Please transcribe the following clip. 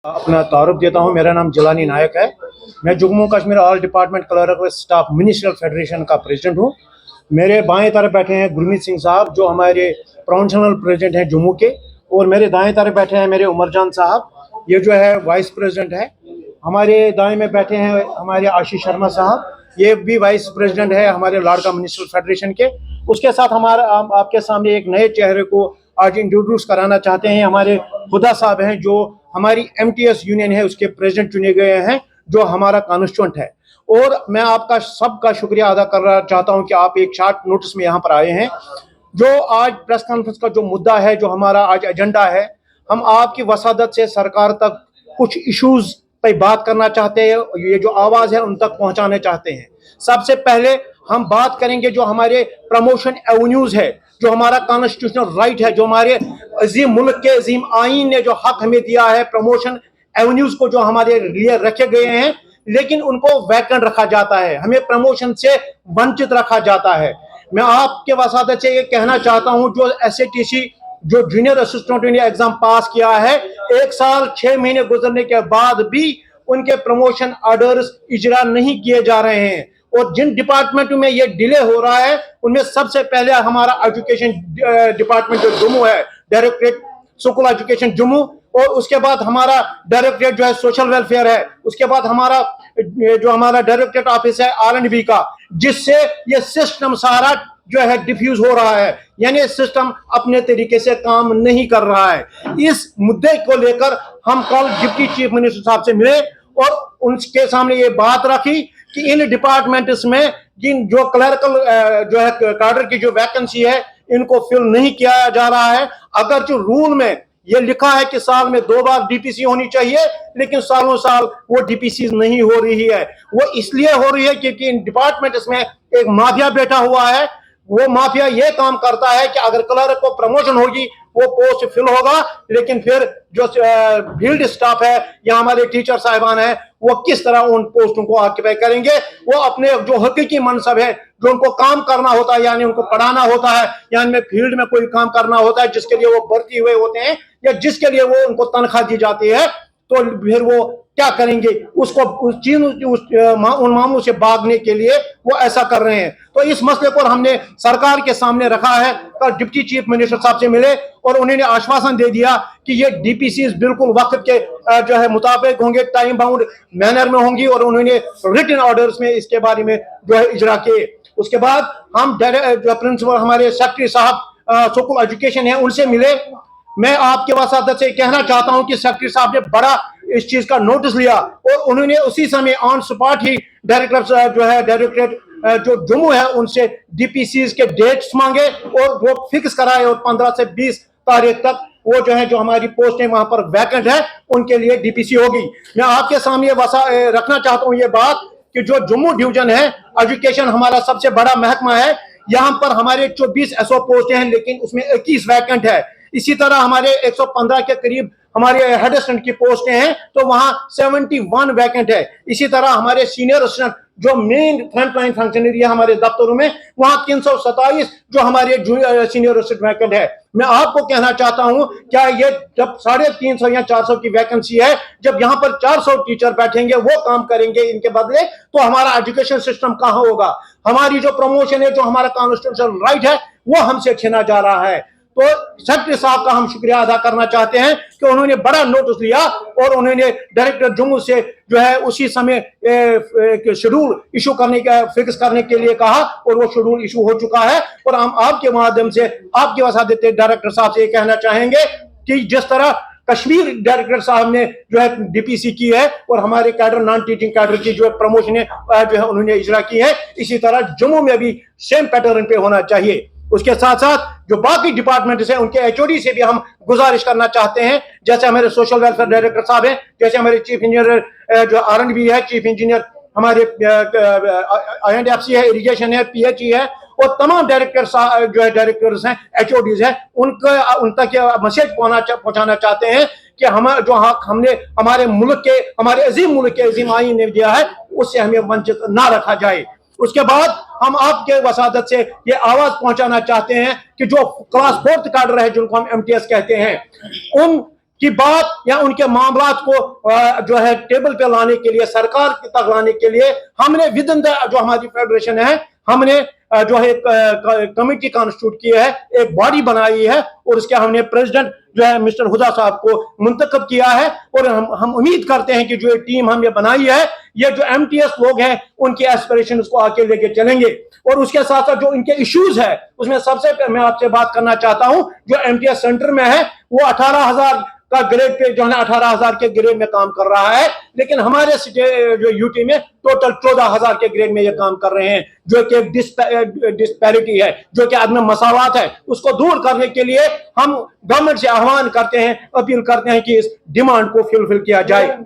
अपना तारुफ देता हूँ। मेरा नाम जिलानी नायक है। मैं Jammu Kashmir all department clerk staff ministerial federation का प्रेसिडेंट हूँ। मेरे बाएं तरफ बैठे हैं गुरमीत सिंह साहब, जो हमारे प्रोविंशनल प्रेसिडेंट हैं जम्मू के, और मेरे दाएं तरफ बैठे हैं मेरे उमर जान साहब, ये जो है वाइस प्रेसिडेंट है। हमारे दाएं में बैठे हैं हमारे आशीष शर्मा साहब, ये भी वाइस प्रेसिडेंट है हमारे लाड़का मिनिस्ट्रियल फेडरेशन के। उसके साथ हमारा आपके सामने एक नए चेहरे को आज इंट्रोड्यूस कराना चाहते हैं। हमारे खुदा साहब हैं, जो हमारी MTS यूनियन है उसके प्रेसिडेंट चुने गए हैं, जो हमारा कॉन्स्टिट्यूएंट है। और मैं आपका सबका शुक्रिया अदा करना चाहता हूं कि आप एक शॉर्ट नोटिस में यहाँ पर आए हैं। जो आज प्रेस कॉन्फ्रेंस का जो मुद्दा है, जो हमारा आज एजेंडा है, हम आपकी वसादत से सरकार तक कुछ इश्यूज पे बात करना चाहते हैं, ये जो आवाज़ है उन तक पहुँचाने चाहते हैं। सबसे पहले हम बात करेंगे जो हमारे प्रमोशन एवेन्यूज है, जो हमारा कॉन्स्टिट्यूशनल राइट है, जो हमारे अजीम मुल्क के अजीम आईन ने जो हक हमें दिया है प्रमोशन एवेन्यूज को, जो हमारे लिए रखे गए हैं, लेकिन उनको वैकेंट रखा जाता है, हमें प्रमोशन से वंचित रखा जाता है। मैं आपके वसादत से ये कहना चाहता हूं, जो SATC जो जूनियर असिस्टेंट एग्जाम पास किया है, 1 साल 6 महीने गुजरने के बाद भी उनके प्रमोशन ऑर्डर्स इजरा नहीं किए जा रहे हैं। और जिन डिपार्टमेंट में ये डिले हो रहा है, उनमें सबसे पहले हमारा एजुकेशन डिपार्टमेंट जो जम्मू है, डायरेक्टरेट स्कूल एजुकेशन जम्मू, और उसके बाद हमारा डायरेक्टरेट जो है सोशल वेलफेयर है, उसके बाद हमारा जो हमारा डायरेक्टरेट ऑफिस है R&B का, जिससे ये सिस्टम सारा जो है डिफ्यूज हो रहा है, यानी सिस्टम अपने तरीके से काम नहीं कर रहा है। इस मुद्दे को लेकर हम कल डिप्टी चीफ मिनिस्टर साहब से मिले और उनके सामने ये बात रखी कि इन डिपार्टमेंट्स में जिन जो क्लर्कल जो है कैडर की जो वैकेंसी है, इनको फिल नहीं किया जा रहा है। अगर जो रूल में ये लिखा है कि साल में 2 बार DPC होनी चाहिए, लेकिन सालों साल वो DPC नहीं हो रही है। वो इसलिए हो रही है क्योंकि इन डिपार्टमेंट्स में एक माफिया बैठा हुआ है। वो माफिया ये काम करता है कि अगर क्लर्क को प्रमोशन होगी, वो पोस्ट फिल होगा, लेकिन फिर जो फील्ड स्टाफ है या हमारे टीचर साहिबान है, वो किस तरह उन पोस्टों को ऑक्यूपाई करेंगे। वो अपने जो हकीकी मनसब है, जो उनको काम करना होता है, यानी उनको पढ़ाना होता है, या इनमें फील्ड में कोई काम करना होता है जिसके लिए वो भर्ती हुए होते हैं, या जिसके लिए वो उनको तनख्वाह दी जाती है, तो फिर वो क्या करेंगे, उसको उस चीज उन मामलों से भागने के लिए वो ऐसा कर रहे हैं। तो इस मसले को हमने सरकार के सामने रखा है। कल डिप्टी चीफ मिनिस्टर साहब से मिले और उन्होंने आश्वासन दे दिया कि ये DPCs बिल्कुल वक्त के जो है मुताबिक होंगे, टाइम बाउंड मैनर में होंगी, और उन्होंने रिटन ऑर्डर्स में इसके बारे में जो है इजरा किए। उसके बाद हम जो प्रिंसिपल हमारे सेक्रेटरी साहब स्कूल एजुकेशन है, उनसे मिले। मैं आपके वसादत से कहना चाहता हूं कि सेक्रेटरी साहब ने बड़ा इस चीज का नोटिस लिया और उन्होंने उसी समय ऑन स्पॉट ही डायरेक्टर जो है डायरेक्टरेट जो जम्मू है उनसे DPCs के डेट्स मांगे और वो फिक्स कराए, और 15 से 20 तारीख तक वो जो है जो हमारी पोस्टें वहां पर वैकेंट है, उनके लिए DPC होगी। मैं आपके सामने रखना चाहता हूं ये बात कि जो जम्मू डिवीजन है, एजुकेशन हमारा सबसे बड़ा महकमा है। यहाँ पर हमारे 24 SO पोस्ट हैं, लेकिन उसमें 21 वैकेंट है। इसी तरह हमारे 115 के करीब हमारे हेड असिस्टेंट की पोस्टें हैं, तो वहां 71 वैकेंट है। इसी तरह हमारे सीनियर असिस्टेंट जो मेन फ्रंट लाइन फंक्शनरी है हमारे दफ्तरों में, वहां 327 जो हमारे सीनियर असिस्टेंट वैकेंट है। मैं आपको कहना चाहता हूं, क्या ये जब 350 या 400 की वैकेंसी है, जब यहाँ पर 400 टीचर बैठेंगे, वो काम करेंगे इनके बदले, तो हमारा एजुकेशन सिस्टम कहाँ होगा। हमारी जो प्रमोशन है, जो हमारा कॉन्स्टिट्यूशनल राइट है, वो हमसे छीना जा रहा है। तो सेक्रेटरी साहब का हम शुक्रिया अदा करना चाहते हैं कि उन्होंने बड़ा नोटिस लिया और उन्होंने डायरेक्टर जम्मू से जो है उसी समय एक शेड्यूल इशू करने का फिक्स करने के लिए कहा, और वो शेड्यूल इशू हो चुका है। और हम आपके माध्यम से आपके वसादत डायरेक्टर साहब से ये कहना चाहेंगे कि जिस तरह कश्मीर डायरेक्टर साहब ने जो है DPC की है और हमारे कैडर नॉन टीचिंग कैडर की जो प्रमोशन जो है उन्होंने इजरा की है, इसी तरह जम्मू में भी सेम पैटर्न पे होना चाहिए। उसके साथ साथ जो बाकी डिपार्टमेंट्स हैं, उनके HOD से भी हम गुजारिश करना चाहते हैं, जैसे हमारे सोशल वेलफेयर डायरेक्टर साहब हैं, जैसे हमारे चीफ इंजीनियर जो R&B है, चीफ इंजीनियर हमारे INDFC है, इरिगेशन है, PHE है, और तमाम डायरेक्टर जो है डायरेक्टर्स हैं, HODs हैं, उन तक मैसेज पहुंचाना चाहते हैं कि हम जो हक हमने हमारे मुल्क के, हमारे अजीम मुल्क के अजीम आईन ने दिया है, उससे हमें वंचित ना रखा जाए। उसके बाद हम आपके वसादत से ये आवाज पहुंचाना चाहते हैं कि जो क्लास 4th कैडर है, जिनको हम MTS कहते हैं, उन की बात या उनके मामलात को जो है टेबल पे लाने के लिए, सरकार तक लाने के लिए हमने विद इन द जो हमारी फेडरेशन है, हमने जो है कमेटी कॉन्स्टिट्यूट की है, एक बॉडी बनाई है और उसके हमने प्रेसिडेंट जो है मिस्टर हुदा साहब को मुंतखब किया है। और हम उम्मीद करते हैं कि जो टीम हमने बनाई है, ये जो एमटीएस लोग हैं उनकी एस्पिरेशन को आगे लेके चलेंगे। और उसके साथ साथ जो इनके इश्यूज है, उसमें सबसे पहले मैं आपसे बात करना चाहता हूं, जो एमटीएस सेंटर में है वो 18,000 का ग्रेड पे जो है 18,000 के ग्रेड में काम कर रहा है, लेकिन हमारे जो यूटी में टोटल 14,000 के ग्रेड में ये काम कर रहे हैं, जो कि डिस्पैरिटी है, जो कि आदमी मसावात है, उसको दूर करने के लिए हम गवर्नमेंट से आह्वान करते हैं, अपील करते हैं कि इस डिमांड को फुलफिल किया जाए।